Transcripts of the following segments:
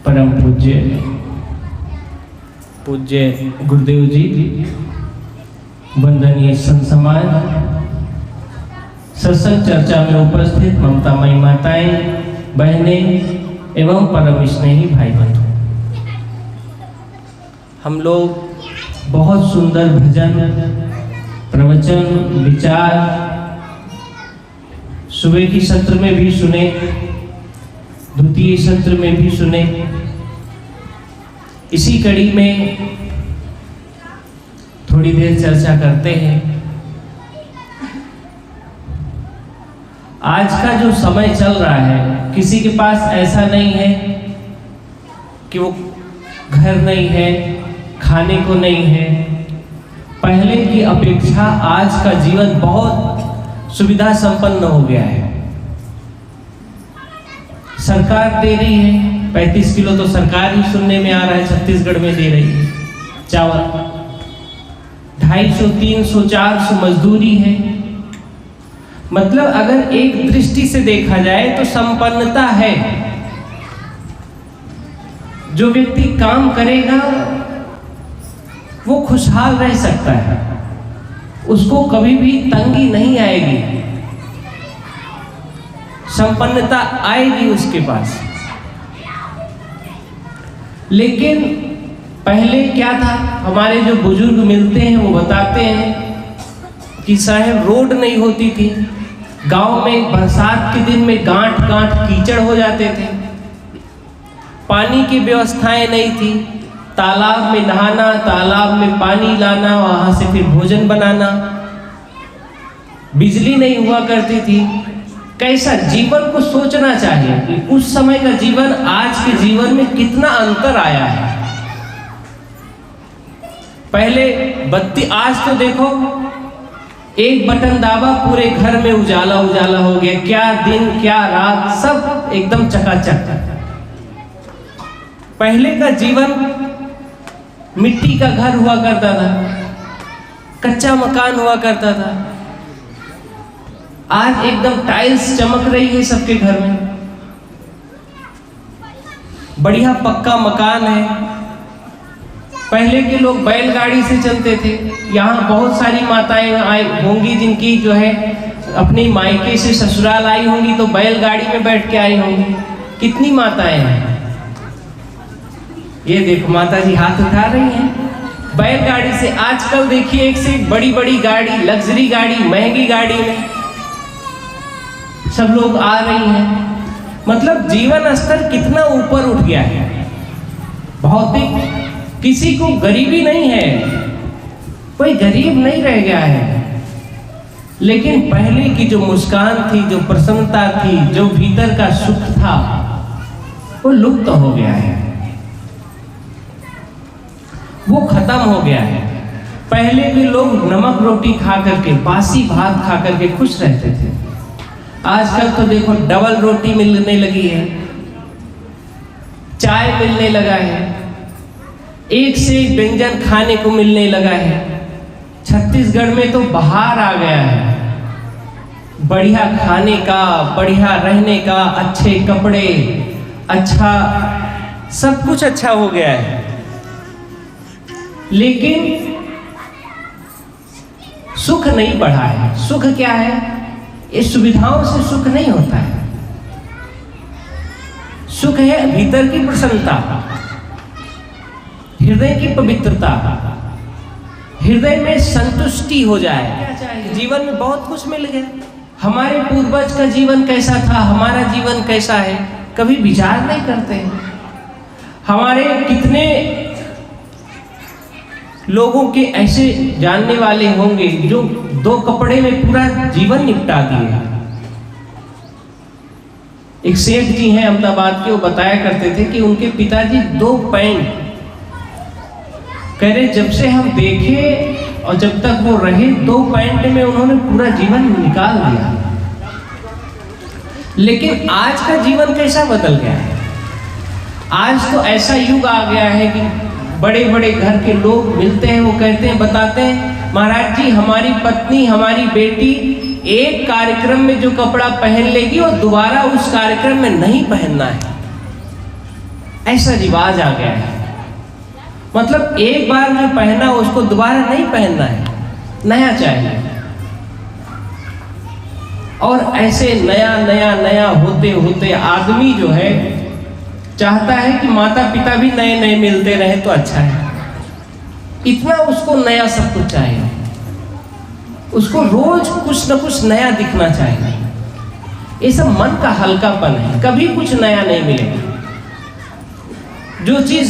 परम पूज्य गुरुदेव जी, वंदनीय संत समाज, सत्संग चर्चा में उपस्थित ममतामयी माताएं, बहनें एवं परम स्नेही भाई बंधु, हम लोग बहुत सुंदर भजन, प्रवचन, विचार सुबह की सत्र में भी सुने, द्वितीय सत्र में भी सुने। इसी कड़ी में थोड़ी देर चर्चा करते हैं। आज का जो समय चल रहा है, किसी के पास ऐसा नहीं है कि वो घर नहीं है, खाने को नहीं है। पहले की अपेक्षा आज का जीवन बहुत सुविधा संपन्न हो गया है। सरकार दे रही है 35 किलो, तो सरकार ही सुनने में आ रहा है छत्तीसगढ़ में दे रही है चावल। 250, 300, 400 मजदूरी है। मतलब अगर एक दृष्टि से देखा जाए तो संपन्नता है। जो व्यक्ति काम करेगा वो खुशहाल रह सकता है, उसको कभी भी तंगी नहीं आएगी, संपन्नता आएगी उसके पास। लेकिन पहले क्या था, हमारे जो बुजुर्ग मिलते हैं वो बताते हैं कि साहब रोड नहीं होती थी, गांव में बरसात के दिन में गांठ गांठ कीचड़ हो जाते थे, पानी की व्यवस्थाएं नहीं थी, तालाब में नहाना, तालाब में पानी लाना, वहां से फिर भोजन बनाना, बिजली नहीं हुआ करती थी। कैसा जीवन को सोचना चाहिए कि उस समय का जीवन आज के जीवन में कितना अंतर आया है। पहले बत्ती, आज तो देखो एक बटन दाबा पूरे घर में उजाला उजाला हो गया। क्या दिन क्या रात, सब एकदम चकाचक। पहले का जीवन मिट्टी का घर हुआ करता था, कच्चा मकान हुआ करता था। आज एकदम टाइल्स चमक रही है सबके घर में, बढ़िया पक्का मकान है। पहले के लोग बैलगाड़ी से चलते थे। यहाँ बहुत सारी माताएं आई होंगी जिनकी जो है अपनी मायके से ससुराल आई होंगी, तो बैलगाड़ी में बैठ के आई होंगी। कितनी माताएं हैं, ये देखो माता जी हाथ उठा रही हैं। बैलगाड़ी से आजकल देखिए एक से एक बड़ी बड़ी गाड़ी, लग्जरी गाड़ी, महंगी गाड़ी में सब लोग आ रही हैं। मतलब जीवन स्तर कितना ऊपर उठ गया है। भौतिक, किसी को गरीबी नहीं है, कोई गरीब नहीं रह गया है। लेकिन पहले की जो मुस्कान थी, जो प्रसन्नता थी, जो भीतर का सुख था, वो लुप्त हो गया है, वो खत्म हो गया है। पहले के लोग नमक रोटी खा करके, बासी भात खा करके खुश रहते थे। आजकल तो देखो डबल रोटी मिलने लगी है, चाय मिलने लगा है, एक से एक व्यंजन खाने को मिलने लगा है। छत्तीसगढ़ में तो बाहर आ गया है बढ़िया खाने का, बढ़िया रहने का, अच्छे कपड़े, अच्छा सब कुछ अच्छा हो गया है। लेकिन सुख नहीं बढ़ा है। सुख क्या है? ये सुविधाओं से सुख नहीं होता है। सुख है भीतर की प्रसन्नता, हृदय की पवित्रता, हृदय में संतुष्टि हो जाए। जीवन में बहुत कुछ मिल गया। हमारे पूर्वज का जीवन कैसा था, हमारा जीवन कैसा है, कभी विचार नहीं करते हैं। हमारे कितने लोगों के ऐसे जानने वाले होंगे जो 2 कपड़े में पूरा जीवन निपटा दिए। एक सेठ जी हैं अहमदाबाद के, वो बताया करते थे कि उनके पिताजी 2 पैंट, कह रहे जब से हम देखे और जब तक वो रहे 2 पैंट में उन्होंने पूरा जीवन निकाल दिया। लेकिन आज का जीवन कैसा बदल गया है। आज तो ऐसा युग आ गया है कि बड़े बड़े घर के लोग मिलते हैं, वो कहते हैं, बताते हैं, महाराज जी हमारी पत्नी, हमारी बेटी एक कार्यक्रम में जो कपड़ा पहन लेगी वो दोबारा उस कार्यक्रम में नहीं पहनना है। ऐसा रिवाज आ गया है। मतलब एक बार जो पहना उसको दोबारा नहीं पहनना है, नया चाहिए। और ऐसे नया नया नया होते होते आदमी जो है चाहता है कि माता पिता भी नए नए मिलते रहे तो अच्छा है। इतना उसको नया सब कुछ चाहिए, उसको रोज कुछ न कुछ नया दिखना चाहिए। ये सब मन का हल्कापन है, कभी कुछ नया नहीं मिलेगा। जो चीज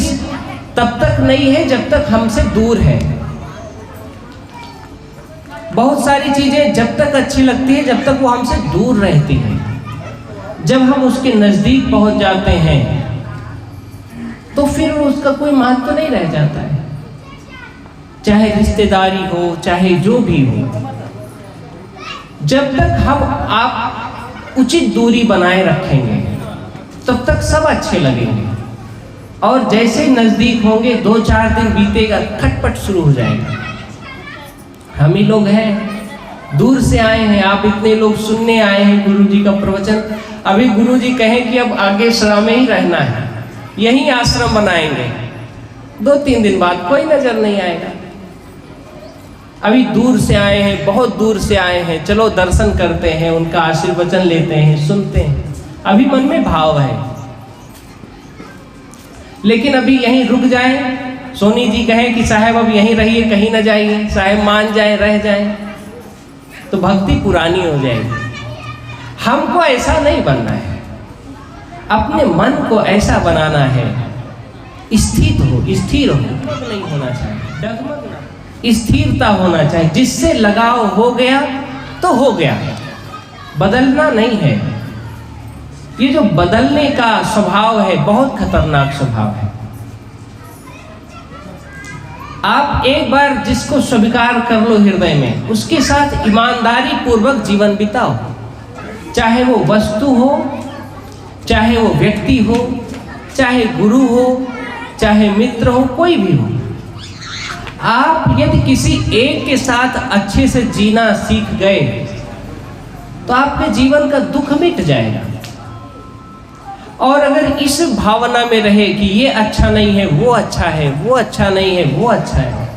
तब तक नहीं है जब तक हमसे दूर है। बहुत सारी चीजें जब तक अच्छी लगती है जब तक वो हमसे दूर रहती है। जब हम उसके नजदीक पहुंच जाते हैं तो फिर उसका कोई महत्व नहीं रह जाता है, चाहे रिश्तेदारी हो चाहे जो भी हो। जब तक हम आप उचित दूरी बनाए रखेंगे तब तक सब अच्छे लगेंगे, और जैसे ही नजदीक होंगे 2-4 दिन बीतेगा खटपट शुरू हो जाएगा। हम ही लोग हैं, दूर से आए हैं, आप इतने लोग सुनने आए हैं गुरुजी का प्रवचन। अभी गुरुजी कहें कि अब आगे श्रम में ही रहना है, यहीं आश्रम बनाएंगे, 2-3 दिन बाद कोई नजर नहीं आएगा। अभी दूर से आए हैं, बहुत दूर से आए हैं, चलो दर्शन करते हैं, उनका आशीर्वचन लेते हैं, सुनते हैं, अभी मन में भाव है। लेकिन अभी यहीं रुक जाए, सोनी जी कहें कि साहब अब यहीं रहिए, कहीं ना जाइए, साहब मान जाए रह जाए, तो भक्ति पुरानी हो जाएगी। हमको ऐसा नहीं बनना है, अपने मन को ऐसा बनाना है स्थिर हो, नहीं होना चाहिए, डगमग ना, स्थिरता होना चाहिए, जिससे लगाव हो गया तो हो गया, बदलना नहीं है। ये जो बदलने का स्वभाव है बहुत खतरनाक स्वभाव है। आप एक बार जिसको स्वीकार कर लो हृदय में, उसके साथ ईमानदारी पूर्वक जीवन बिताओ, चाहे वो वस्तु हो, चाहे वो व्यक्ति हो, चाहे गुरु हो, चाहे मित्र हो, कोई भी हो। आप यदि किसी एक के साथ अच्छे से जीना सीख गए तो आपके जीवन का दुख मिट जाएगा। और अगर इस भावना में रहे कि ये अच्छा नहीं है वो अच्छा है, वो अच्छा नहीं है वो अच्छा है,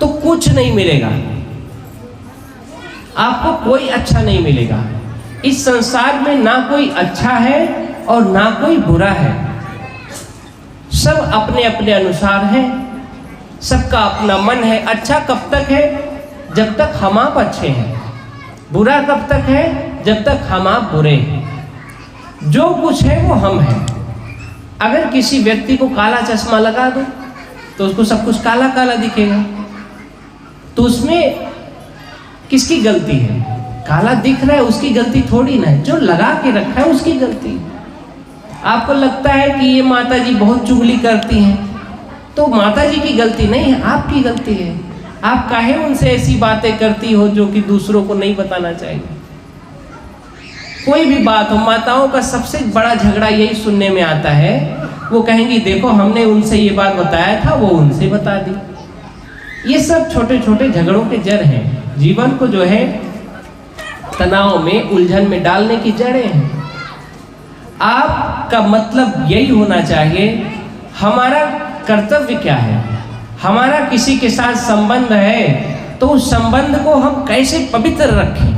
तो कुछ नहीं मिलेगा, आपको कोई अच्छा नहीं मिलेगा। इस संसार में ना कोई अच्छा है और ना कोई बुरा है, सब अपने अपने अनुसार है, सबका अपना मन है। अच्छा कब तक है? जब तक हम आप अच्छे हैं। बुरा कब तक है? जब तक हम आप बुरे हैं। जो कुछ है वो हम हैं। अगर किसी व्यक्ति को काला चश्मा लगा दो तो उसको सब कुछ काला काला दिखेगा, तो उसमें किसकी गलती है? काला दिख रहा है उसकी गलती थोड़ी ना है, जो लगा के रखा है उसकी गलती। आपको लगता है कि ये माता जी बहुत चुगली करती हैं, तो माता जी की गलती नहीं है, आपकी गलती है। आप काहे उनसे ऐसी बातें करती हो जो कि दूसरों को नहीं बताना चाहिए। कोई भी बात हो, माताओं का सबसे बड़ा झगड़ा यही सुनने में आता है, वो कहेंगी देखो हमने उनसे ये बात बताया था, वो उनसे बता दी। ये सब छोटे छोटे झगड़ों के जड़ हैं, जीवन को जो है तनाव में, उलझन में डालने की जड़ें हैं। आपका मतलब यही होना चाहिए, हमारा कर्तव्य क्या है, हमारा किसी के साथ संबंध है तो उस संबंध को हम कैसे पवित्र रखें,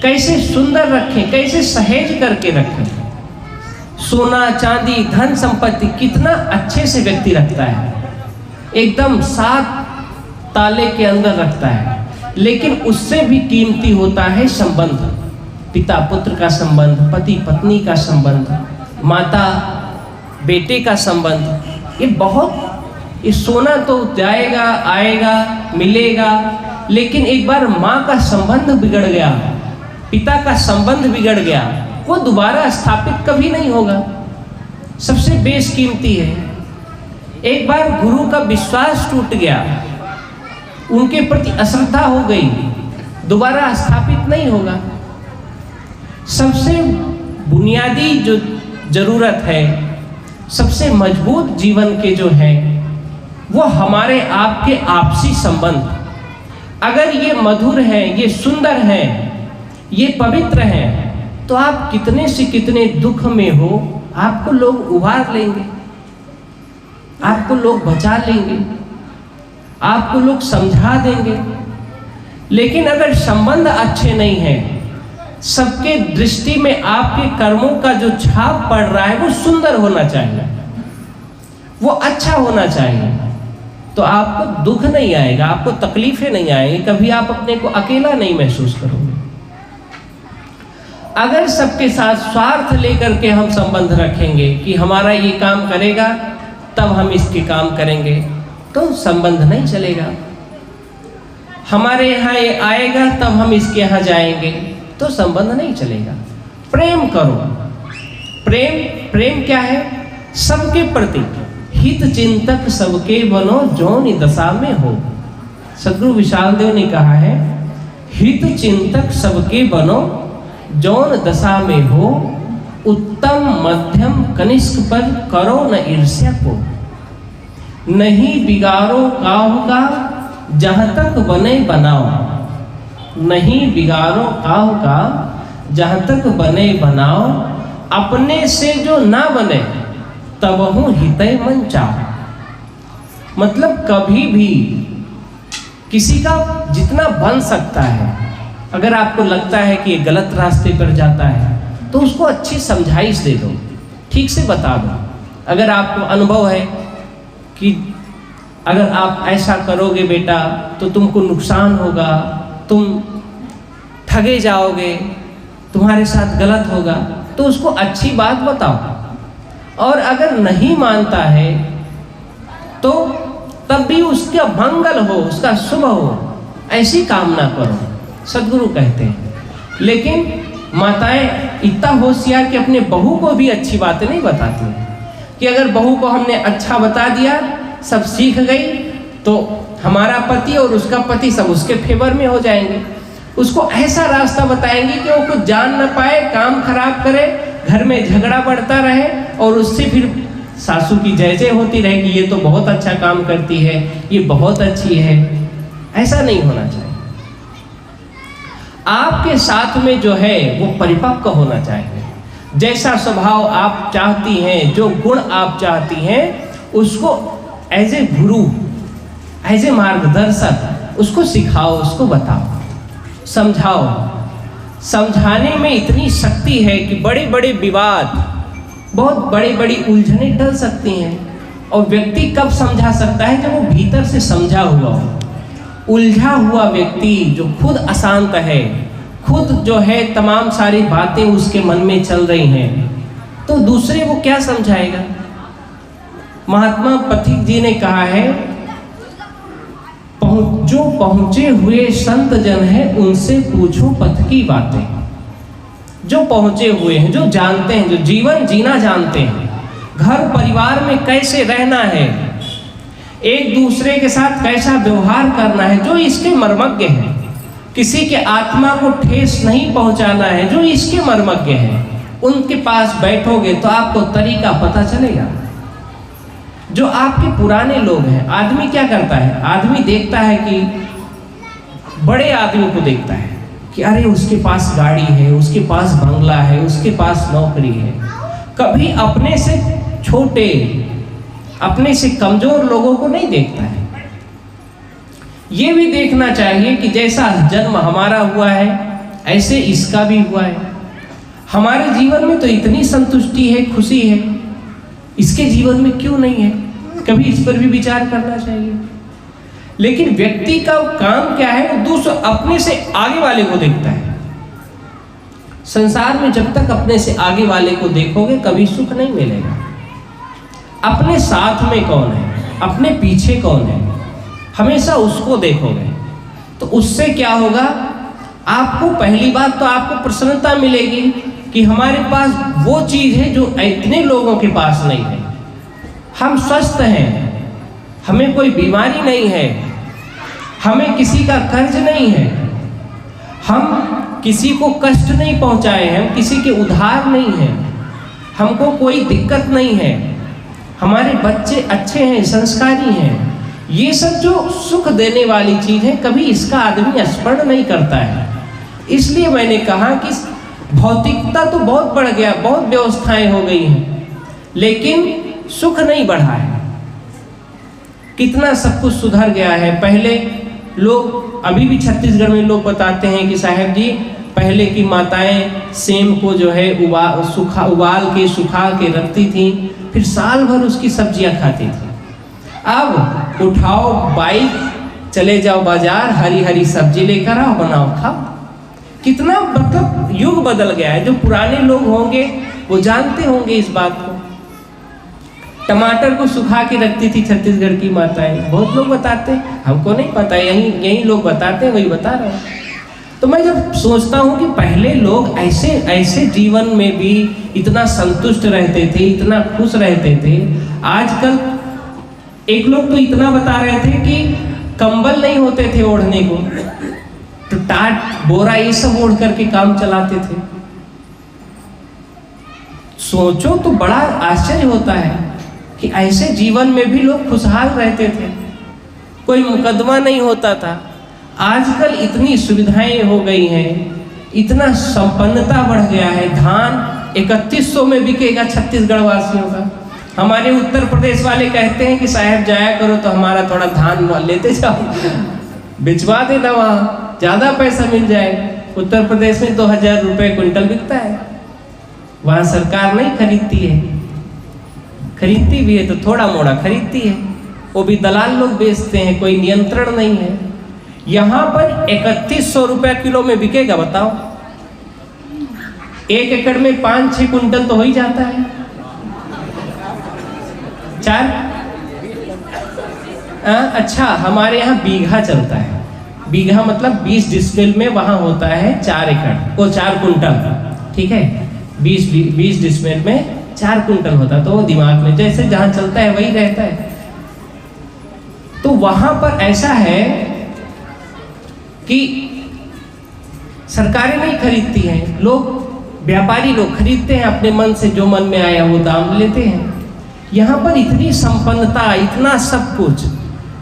कैसे सुंदर रखें, कैसे सहेज करके रखें। सोना चांदी धन संपत्ति कितना अच्छे से व्यक्ति रखता है, एकदम 7 ताले के अंदर रखता है, लेकिन उससे भी कीमती होता है संबंध। पिता पुत्र का संबंध, पति पत्नी का संबंध, माता बेटे का संबंध। ये सोना तो जाएगा आएगा मिलेगा, लेकिन एक बार माँ का संबंध बिगड़ गया, पिता का संबंध बिगड़ गया, वो दोबारा स्थापित कभी नहीं होगा। सबसे बेशकीमती है। एक बार गुरु का विश्वास टूट गया, उनके प्रति अश्रद्धा हो गई, दोबारा स्थापित नहीं होगा। सबसे बुनियादी जो जरूरत है, सबसे मजबूत जीवन के जो है, वो हमारे आपके आपसी संबंध। अगर ये मधुर हैं, ये सुंदर हैं, ये पवित्र हैं, तो आप कितने से कितने दुख में हो आपको लोग उबार लेंगे, आपको लोग बचा लेंगे, आपको लोग समझा देंगे। लेकिन अगर संबंध अच्छे नहीं हैं, सबके दृष्टि में आपके कर्मों का जो छाप पड़ रहा है वो सुंदर होना चाहिए, वो अच्छा होना चाहिए, तो आपको दुख नहीं आएगा, आपको तकलीफें नहीं आएंगी, कभी आप अपने को अकेला नहीं महसूस करोगे। अगर सबके साथ स्वार्थ लेकर के हम संबंध रखेंगे कि हमारा ये काम करेगा तब हम इसके काम करेंगे, तो संबंध नहीं चलेगा। हमारे यहाँ ये आएगा तब हम इसके यहाँ जाएंगे, तो संबंध नहीं चलेगा। प्रेम करो। प्रेम क्या है? सबके प्रति हित चिंतक सबके बनो जौन दशा में हो। सदगुरु विशाल देव ने कहा है, हित चिंतक सबके बनो जौन दशा में हो, उत्तम मध्यम कनिष्ठ पर करो न ईर्ष्या को, नहीं बिगाड़ो काहू का जहाँ तक बने बनाओ, नहीं बिगाड़ो काहू का जहाँ तक बने बनाओ, अपने से जो ना बने तबहु हितै मन चाहो। मतलब कभी भी किसी का जितना बन सकता है, अगर आपको लगता है कि ये गलत रास्ते पर जाता है तो उसको अच्छी समझाइश दे दो, ठीक से बता दो। अगर आपको अनुभव है कि अगर आप ऐसा करोगे बेटा तो तुमको नुकसान होगा, तुम ठगे जाओगे, तुम्हारे साथ गलत होगा, तो उसको अच्छी बात बताओ। और अगर नहीं मानता है तो तब भी उसका मंगल हो, उसका शुभ हो, ऐसी कामना करो, सदगुरु कहते हैं। लेकिन माताएं इतना होशियार कि अपने बहू को भी अच्छी बातें नहीं बताती कि अगर बहू को हमने अच्छा बता दिया, सब सीख गई, तो हमारा पति और उसका पति सब उसके फेवर में हो जाएंगे। उसको ऐसा रास्ता बताएंगे कि वो कुछ जान न पाए, काम खराब करे, घर में झगड़ा बढ़ता रहे और उससे फिर सासू की जय जय होती रहे कि ये तो बहुत अच्छा काम करती है, ये बहुत अच्छी है। ऐसा नहीं होना चाहिए। आपके साथ में जो है वो परिपक्व होना चाहिए। जैसा स्वभाव आप चाहती हैं, जो गुण आप चाहती हैं, उसको as a Guru, as a मार्गदर्शक उसको सिखाओ, उसको बताओ, समझाओ। समझाने में इतनी शक्ति है कि बड़े बड़े विवाद, बहुत बड़ी बड़ी उलझने टल सकती हैं। और व्यक्ति कब समझा सकता है? जब वो भीतर से समझा हुआ हो। उलझा हुआ व्यक्ति जो खुद अशांत है, खुद जो है तमाम सारी बातें उसके मन में चल रही हैं, तो दूसरे को क्या समझाएगा? महात्मा पथिक जी ने कहा है, जो पहुंचे हुए संत जन है उनसे पूछो पथ की बातें। जो पहुंचे हुए हैं, जो जानते हैं, जो जीवन जीना जानते हैं, घर परिवार में कैसे रहना है, एक दूसरे के साथ कैसा व्यवहार करना है, जो इसके मर्मज्ञ हैं, किसी के आत्मा को ठेस नहीं पहुंचाना है, जो इसके मर्मज्ञ हैं, उनके पास बैठोगे तो आपको तरीका पता चलेगा। जो आपके पुराने लोग हैं, आदमी क्या करता है? आदमी देखता है कि बड़े आदमी को देखता है कि अरे उसके पास गाड़ी है, उसके पास बंगला है, उसके पास नौकरी है। कभी अपने से छोटे, अपने से कमजोर लोगों को नहीं देखता है। ये भी देखना चाहिए कि जैसा जन्म हमारा हुआ है ऐसे इसका भी हुआ है। हमारे जीवन में तो इतनी संतुष्टि है, खुशी है, इसके जीवन में क्यों नहीं है? कभी इस पर भी विचार करना चाहिए। लेकिन व्यक्ति का काम क्या है? वो दूसरे, अपने से आगे वाले को देखता है। संसार में जब तक अपने से आगे वाले को देखोगे कभी सुख नहीं मिलेगा। अपने साथ में कौन है, अपने पीछे कौन है, हमेशा उसको देखोगे तो उससे क्या होगा? आपको पहली बात तो आपको प्रसन्नता मिलेगी कि हमारे पास वो चीज है जो इतने लोगों के पास नहीं है। हम स्वस्थ हैं, हमें कोई बीमारी नहीं है, हमें किसी का कर्ज नहीं है, हम किसी को कष्ट नहीं पहुंचाए हैं, हम किसी के उधार नहीं हैं, हमको कोई दिक्कत नहीं है, हमारे बच्चे अच्छे हैं, संस्कारी हैं। ये सब जो सुख देने वाली चीज है, कभी इसका आदमी स्मरण नहीं करता है। इसलिए मैंने कहा कि भौतिकता तो बहुत बढ़ गया, बहुत व्यवस्थाएं हो गई हैं, लेकिन सुख नहीं बढ़ा है। कितना सब कुछ सुधर गया है। पहले लोग, अभी भी छत्तीसगढ़ में लोग बताते हैं कि साहब जी पहले की माताएं सेम को जो है उबाल के सुखा के रखती थी, फिर साल भर उसकी सब्जियां खाती थी। अब उठाओ बाइक, चले जाओ बाजार, हरी हरी सब्जी लेकर आओ, बनाओ, खाओ। कितना मतलब युग बदल गया है। जो पुराने लोग होंगे वो जानते होंगे इस बात को। टमाटर को सुखा के रखती थी छत्तीसगढ़ की माताएं, बहुत लोग बताते, हमको नहीं पता, यही लोग बताते हैं, वही बता रहे हैं। तो मैं जब सोचता हूँ कि पहले लोग ऐसे जीवन में भी इतना संतुष्ट रहते थे, इतना खुश रहते थे। आजकल एक लोग तो इतना बता रहे थे कि कंबल नहीं होते थे ओढ़ने को, तो टाट बोरा ये सब ओढ़ करके काम चलाते थे। सोचो तो बड़ा आश्चर्य होता है कि ऐसे जीवन में भी लोग खुशहाल रहते थे, कोई मुकदमा नहीं होता था। आजकल इतनी सुविधाएं हो गई हैं, इतना संपन्नता बढ़ गया है। धान 3100 में बिकेगा छत्तीसगढ़ वासियों का। हमारे उत्तर प्रदेश वाले कहते हैं कि साहब जाया करो तो हमारा थोड़ा धान लेते जाओ, भिजवा देना, वहाँ ज़्यादा पैसा मिल जाएगा। उत्तर प्रदेश में 2000 रुपये क्विंटल बिकता है, वहाँ सरकार नहीं खरीदती है, खरीदती भी है तो थोड़ा मोड़ा खरीदती है, वो भी दलाल लोग बेचते हैं, कोई नियंत्रण नहीं है। यहाँ पर 3100 रुपये किलो में बिकेगा, बताओ। 1 एकड़ में 5-6 कुंटल तो हो ही जाता है। 4 अच्छा, हमारे यहाँ बीघा चलता है। बीघा मतलब 20 डिसमिल में वहाँ होता है 4 एकड़, वो 4 कुंटल, ठीक है। 20 डिसमिल में 4 कुंटल होता, तो वो दिमाग में जैसे जहाँ चलता है वही रहता है। तो वहाँ पर ऐसा है कि सरकारें नहीं खरीदती हैं, लोग, व्यापारी लोग खरीदते हैं, अपने मन से जो मन में आया वो दाम लेते हैं। यहाँ पर इतनी संपन्नता, इतना सब कुछ,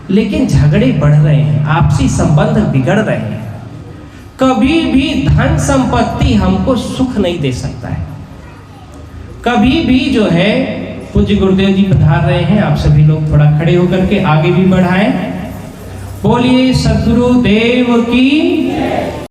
लेकिन झगड़े बढ़ रहे हैं, आपसी संबंध बिगड़ रहे हैं। कभी भी धन संपत्ति हमको सुख नहीं दे सकता है। कभी भी जो है, पूज्य गुरुदेव जी पधार रहे हैं, आप सभी लोग थोड़ा खड़े होकर के आगे भी बढ़ाएं। बोलिए सद्गुरु देव की।